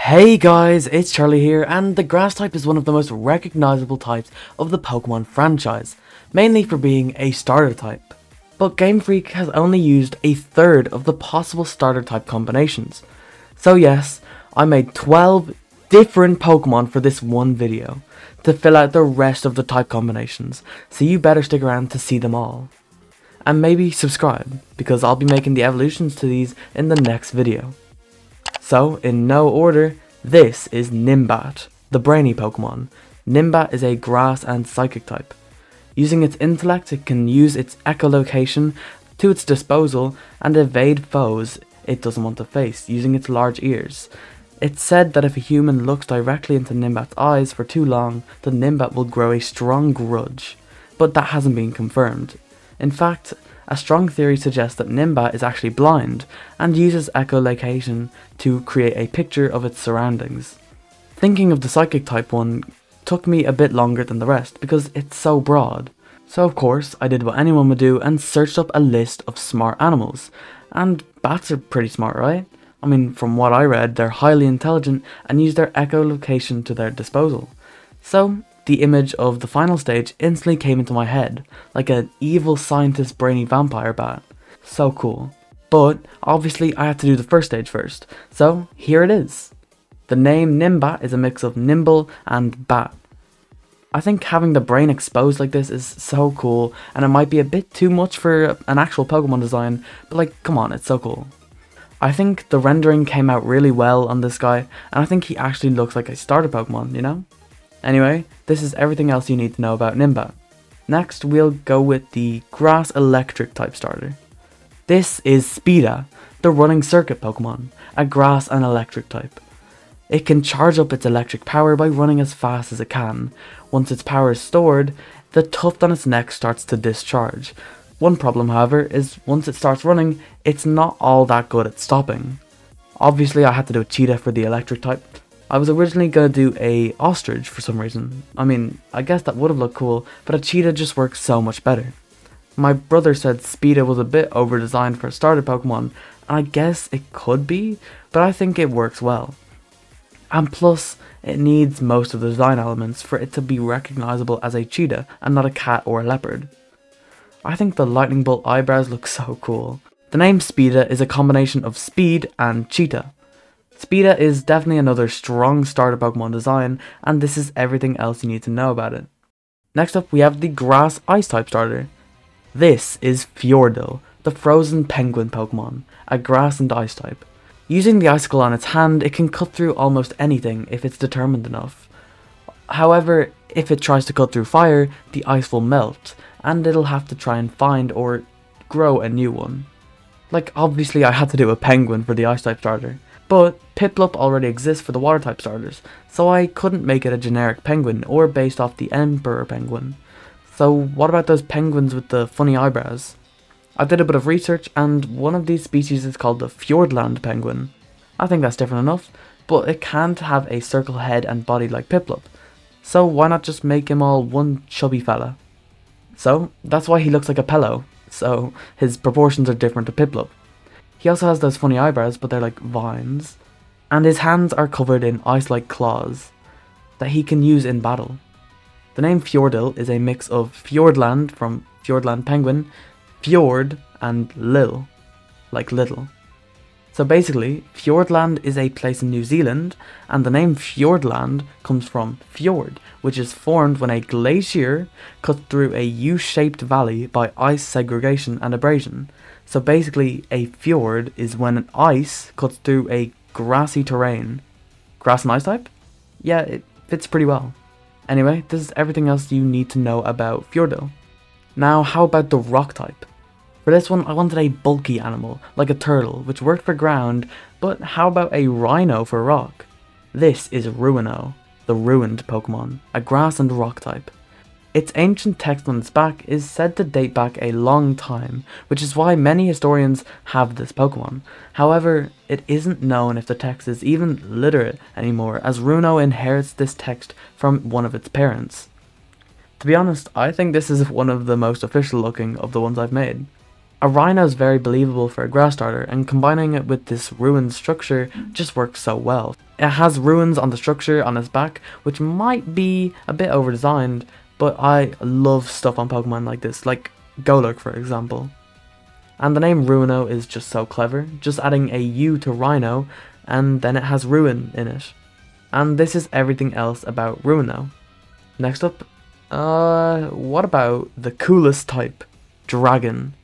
Hey guys, it's Charlie here, and the grass type is one of the most recognizable types of the Pokemon franchise, mainly for being a starter type. But Game Freak has only used a third of the possible starter type combinations. So yes, I made 12 different Pokemon for this one video, to fill out the rest of the type combinations, so you better stick around to see them all. And maybe subscribe, because I'll be making the evolutions to these in the next video. So, in no order, this is Nimbat, the brainy Pokemon. Nimbat is a grass and psychic type. Using its intellect, it can use its echolocation to its disposal and evade foes it doesn't want to face, using its large ears. It's said that if a human looks directly into Nimbat's eyes for too long, the Nimbat will grow a strong grudge, but that hasn't been confirmed. In fact, a strong theory suggests that Nimbat is actually blind, and uses echolocation to create a picture of its surroundings. Thinking of the psychic type one took me a bit longer than the rest, because it's so broad. So of course, I did what anyone would do and searched up a list of smart animals. And bats are pretty smart, right? I mean, from what I read, they're highly intelligent and use their echolocation to their disposal. So, the image of the final stage instantly came into my head, like an evil scientist brainy vampire bat. So cool. But, obviously I had to do the first stage first, so here it is. The name Nimbat is a mix of nimble and bat. I think having the brain exposed like this is so cool, and it might be a bit too much for an actual Pokemon design, but like, come on, it's so cool. I think the rendering came out really well on this guy, and I think he actually looks like a starter Pokemon, you know? Anyway, this is everything else you need to know about Nimbat. Next, we'll go with the Grass Electric type starter. This is Speeda, the running circuit Pokemon, a Grass and Electric type. It can charge up its electric power by running as fast as it can. Once its power is stored, the tuft on its neck starts to discharge. One problem, however, is once it starts running, it's not all that good at stopping. Obviously, I had to do a cheetah for the electric type. I was originally going to do a ostrich for some reason. I mean, I guess that would have looked cool, but a cheetah just works so much better. My brother said Speeda was a bit over-designed for a starter Pokemon, and I guess it could be, but I think it works well. And plus, it needs most of the design elements for it to be recognizable as a cheetah and not a cat or a leopard. I think the lightning bolt eyebrows look so cool. The name Speeda is a combination of speed and cheetah. Speeda is definitely another strong starter Pokemon design, and this is everything else you need to know about it. Next up, we have the Grass Ice type starter. This is Fjordell, the frozen penguin Pokemon, a grass and ice type. Using the icicle on its hand, it can cut through almost anything if it's determined enough. However, if it tries to cut through fire, the ice will melt, and it'll have to try and find or grow a new one. Like, obviously I had to do a penguin for the ice type starter, but Piplup already exists for the water type starters, so I couldn't make it a generic penguin or based off the emperor penguin. So what about those penguins with the funny eyebrows? I did a bit of research, and one of these species is called the Fjordland penguin. I think that's different enough, but it can't have a circle head and body like Piplup, so why not just make him all one chubby fella? So that's why he looks like a pillow, so his proportions are different to Piplup. He also has those funny eyebrows, but they're like vines, and his hands are covered in ice-like claws that he can use in battle. The name Fjordell is a mix of Fjordland from Fjordland penguin, fjord, and lil, like little. So basically, Fjordland is a place in New Zealand, and the name Fjordland comes from fjord, which is formed when a glacier cuts through a U-shaped valley by ice segregation and abrasion. So basically, a fjord is when an ice cuts through a grassy terrain. Grass and ice type? Yeah, it fits pretty well. Anyway, this is everything else you need to know about Fjordell. Now, how about the rock type? For this one, I wanted a bulky animal, like a turtle, which worked for ground, but how about a rhino for rock? This is Ruino, the ruined Pokemon, a grass and rock type. Its ancient text on its back is said to date back a long time, which is why many historians have this Pokemon. However, it isn't known if the text is even literate anymore, as Ruino inherits this text from one of its parents. To be honest, I think this is one of the most official looking of the ones I've made. A rhino is very believable for a grass starter, and combining it with this ruined structure just works so well. It has ruins on the structure on its back, which might be a bit over-designed, but I love stuff on Pokemon like this, like Golurk for example. And the name Ruino is just so clever, just adding a U to Rhino, and then it has Ruin in it. And this is everything else about Ruino. Next up, what about the coolest type? Dragon.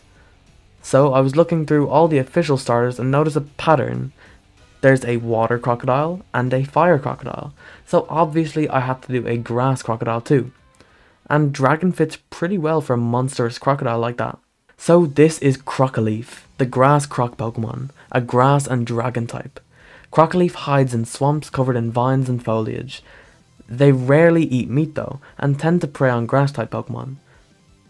So I was looking through all the official starters and noticed a pattern. There's a water crocodile and a fire crocodile, so obviously I had to do a grass crocodile too. And Dragon fits pretty well for a monstrous crocodile like that. So this is Crocaleaf, the grass croc Pokemon, a grass and dragon type. Crocaleaf hides in swamps covered in vines and foliage. They rarely eat meat though, and tend to prey on grass type Pokemon.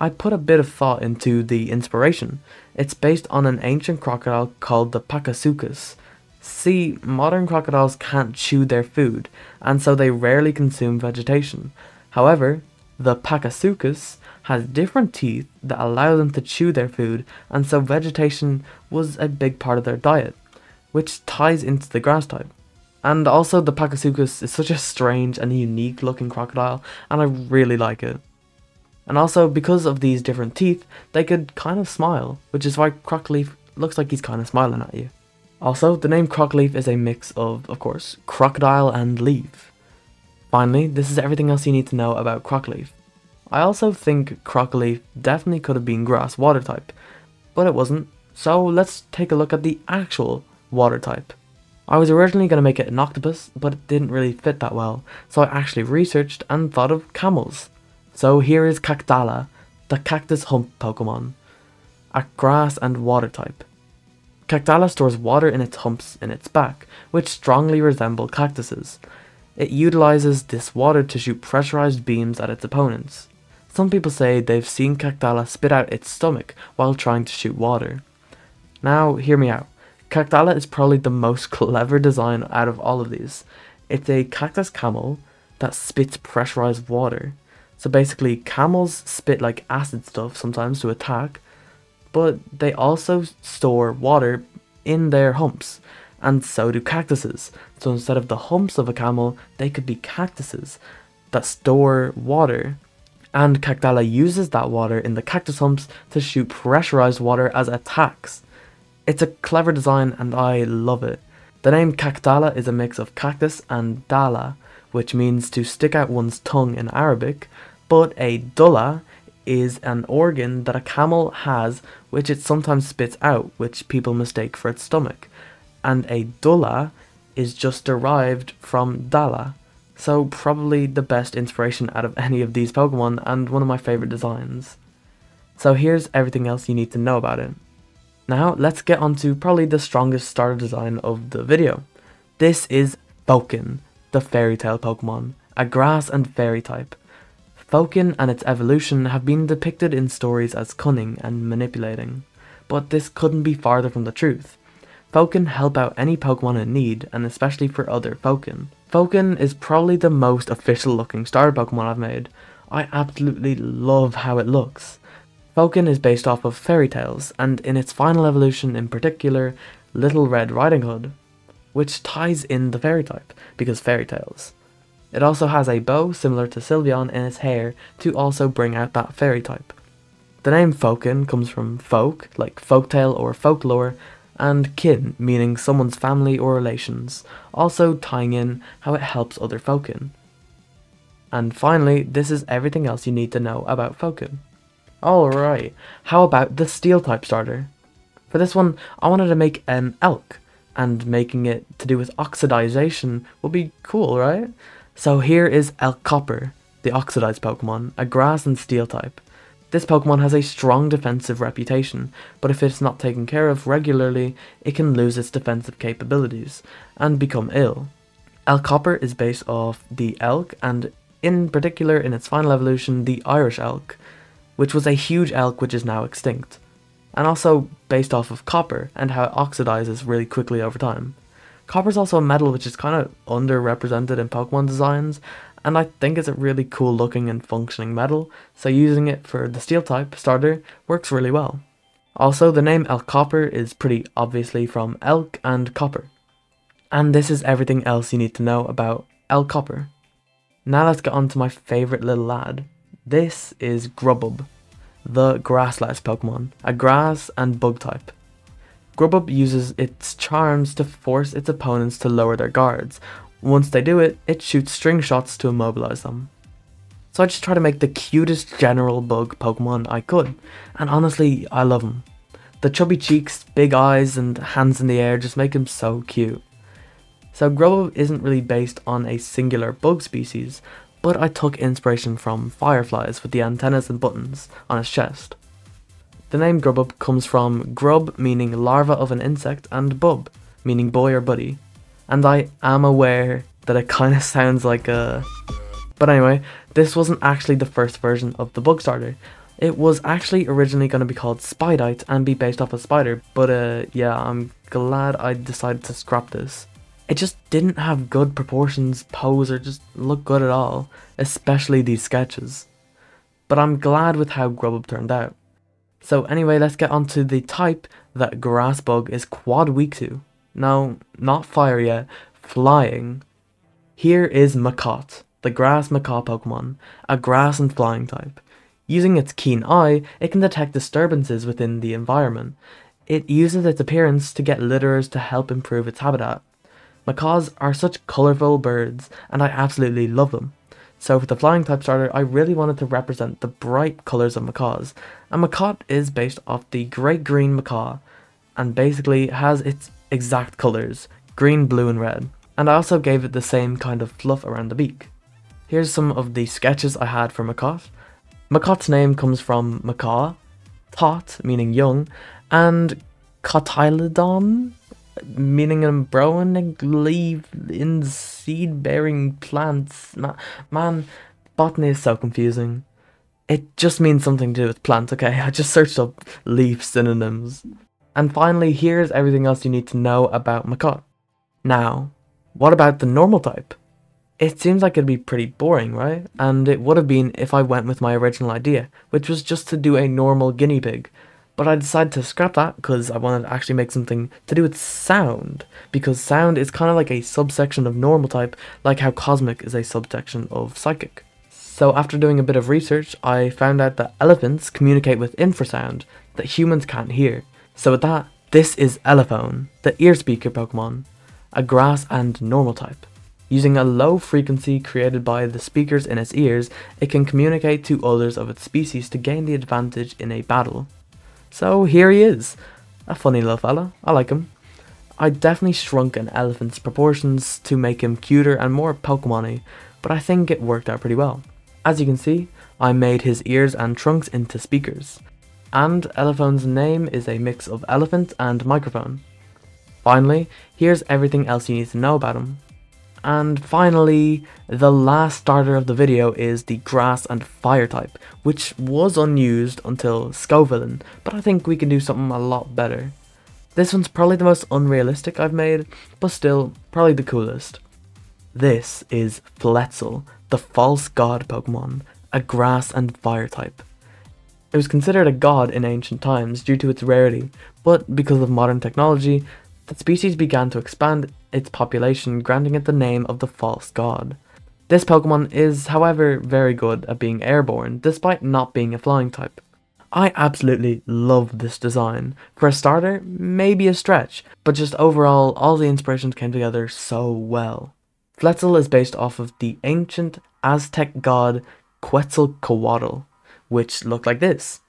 I put a bit of thought into the inspiration. It's based on an ancient crocodile called the Pakasuchus. See, modern crocodiles can't chew their food, and so they rarely consume vegetation. However, the Pakasuchus has different teeth that allow them to chew their food, and so vegetation was a big part of their diet, which ties into the grass type. And also the Pakasuchus is such a strange and unique looking crocodile, and I really like it. And also, because of these different teeth, they could kind of smile, which is why Crocaleaf looks like he's kind of smiling at you. Also, the name Crocaleaf is a mix of course, crocodile and leaf. Finally, this is everything else you need to know about Crocaleaf. I also think Crocaleaf definitely could have been grass water type, but it wasn't, so let's take a look at the actual water type. I was originally going to make it an octopus, but it didn't really fit that well, so I actually researched and thought of camels. So here is Cactala, the cactus hump Pokemon, a grass and water type. Cactala stores water in its humps in its back, which strongly resemble cactuses. It utilizes this water to shoot pressurized beams at its opponents. Some people say they've seen Cactala spit out its stomach while trying to shoot water. Now, hear me out. Cactala is probably the most clever design out of all of these. It's a cactus camel that spits pressurized water. So basically, camels spit like acid stuff sometimes to attack, but they also store water in their humps, and so do cactuses. So instead of the humps of a camel, they could be cactuses that store water. And Cactala uses that water in the cactus humps to shoot pressurized water as attacks. It's a clever design and I love it. The name Cactala is a mix of cactus and dala, which means to stick out one's tongue in Arabic, but a dulla is an organ that a camel has which it sometimes spits out, which people mistake for its stomach. And a dulla is just derived from dala. So probably the best inspiration out of any of these Pokemon and one of my favorite designs. So here's everything else you need to know about it. Now let's get on to probably the strongest starter design of the video. This is Fouken, the fairy tale Pokemon, a grass and fairy type. Fouken and its evolution have been depicted in stories as cunning and manipulating, but this couldn't be farther from the truth. Fouken help out any Pokemon in need, and especially for other Fouken. Fouken is probably the most official looking starter Pokemon I've made. I absolutely love how it looks. Fouken is based off of fairy tales, and in its final evolution in particular, Little Red Riding Hood, which ties in the fairy type, because fairy tales. It also has a bow similar to Sylveon in its hair to also bring out that fairy type. The name Fouken comes from folk, like folktale or folklore, and kin, meaning someone's family or relations, also tying in how it helps other Fouken. And finally, this is everything else you need to know about Fouken. Alright, how about the steel type starter? For this one, I wanted to make an elk, and making it to do with oxidization would be cool, right? So here is Elk Copper, the oxidized Pokemon, a grass and steel type. This Pokemon has a strong defensive reputation, but if it's not taken care of regularly, it can lose its defensive capabilities, and become ill. Elk Copper is based off the elk, and in particular in its final evolution, the Irish elk, which was a huge elk which is now extinct, and also based off of copper and how it oxidizes really quickly over time. Copper is also a metal which is kind of underrepresented in Pokemon designs, and I think it's a really cool looking and functioning metal, so using it for the steel type starter works really well. Also, the name El Copper is pretty obviously from elk and copper. And this is everything else you need to know about El Copper. Now let's get on to my favourite little lad. This is Grubub, the grass-like Pokemon, a grass and bug type. Grubub uses its charms to force its opponents to lower their guards. Once they do it, it shoots string shots to immobilize them. So I just try to make the cutest general bug Pokemon I could, and honestly, I love him. The chubby cheeks, big eyes, and hands in the air just make him so cute. So Grubub isn't really based on a singular bug species, but I took inspiration from fireflies with the antennas and buttons on its chest. The name Grubub comes from grub meaning larva of an insect and bub meaning boy or buddy. And I am aware that it kinda sounds like a... But anyway, this wasn't actually the first version of the bug starter. It was actually originally going to be called Spidite and be based off a spider, but yeah, I'm glad I decided to scrap this. It just didn't have good proportions, pose, or just look good at all, especially these sketches. But I'm glad with how Grubub turned out. So anyway, let's get on to the type that Grass Bug is quad weak to. No, not fire yet, flying. Here is Makot, the grass macaw Pokemon, a grass and flying type. Using its keen eye, it can detect disturbances within the environment. It uses its appearance to get litterers to help improve its habitat. Macaws are such colourful birds, and I absolutely love them. So for the flying type starter, I really wanted to represent the bright colours of macaws, and Makot is based off the great green macaw, and basically has its exact colours, green, blue and red, and I also gave it the same kind of fluff around the beak. Here's some of the sketches I had for Makot. Makot's name comes from macaw, tot meaning young, and cotyledon meaning an embryonic leaf in seed-bearing plants. Man, botany is so confusing. It just means something to do with plants, okay? I just searched up leaf synonyms. And finally, here's everything else you need to know about Makot. Now, what about the normal type? It seems like it'd be pretty boring, right? And it would have been if I went with my original idea, which was just to do a normal guinea pig. But I decided to scrap that because I wanted to actually make something to do with sound, because sound is kind of like a subsection of normal type, like how cosmic is a subsection of psychic. So after doing a bit of research, I found out that elephants communicate with infrasound that humans can't hear. So with that, this is Elephone, the ear speaker Pokemon, a grass and normal type. Using a low frequency created by the speakers in its ears, it can communicate to others of its species to gain the advantage in a battle. So here he is, a funny little fella, I like him. I definitely shrunk an elephant's proportions to make him cuter and more Pokemon-y, but I think it worked out pretty well. As you can see, I made his ears and trunks into speakers. And Elephone's name is a mix of elephant and microphone. Finally, here's everything else you need to know about him. And finally, the last starter of the video is the grass and fire type, which was unused until Scovillain, but I think we can do something a lot better. This one's probably the most unrealistic I've made, but still, probably the coolest. This is Fletzel, the false god Pokemon, a grass and fire type. It was considered a god in ancient times due to its rarity, but because of modern technology, the species began to expand its population, granting it the name of the false god. This Pokemon is, however, very good at being airborne, despite not being a flying type. I absolutely love this design. For a starter, maybe a stretch, but just overall, all the inspirations came together so well. Fletzel is based off of the ancient Aztec god Quetzalcoatl, which looked like this.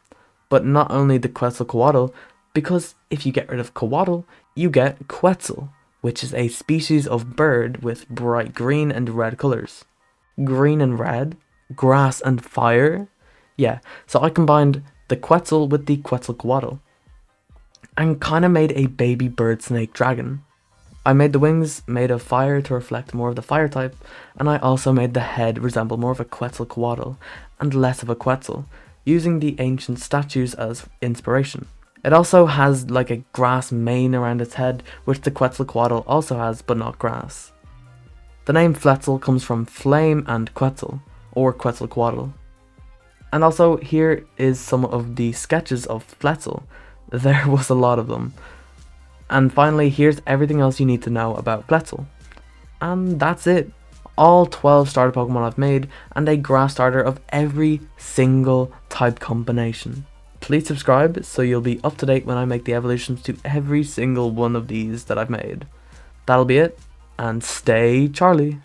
But not only the Quetzalcoatl, because if you get rid of Coatl, you get Quetzal, which is a species of bird with bright green and red colours. Green and red? Grass and fire? Yeah, so I combined the Quetzal with the Quetzalcoatl, and kinda made a baby bird snake dragon. I made the wings made of fire to reflect more of the fire type, and I also made the head resemble more of a Quetzalcoatl and less of a Quetzal, using the ancient statues as inspiration. It also has like a grass mane around its head, which the Quetzalcoatl also has, but not grass. The name Fletzel comes from flame and Quetzal, or Quetzalcoatl. And also here is some of the sketches of Fletzel. There was a lot of them. And finally, here's everything else you need to know about Gletzel. And that's it. All 12 starter Pokemon I've made, and a grass starter of every single type combination. Please subscribe so you'll be up to date when I make the evolutions to every single one of these that I've made. That'll be it, and stay Charlie.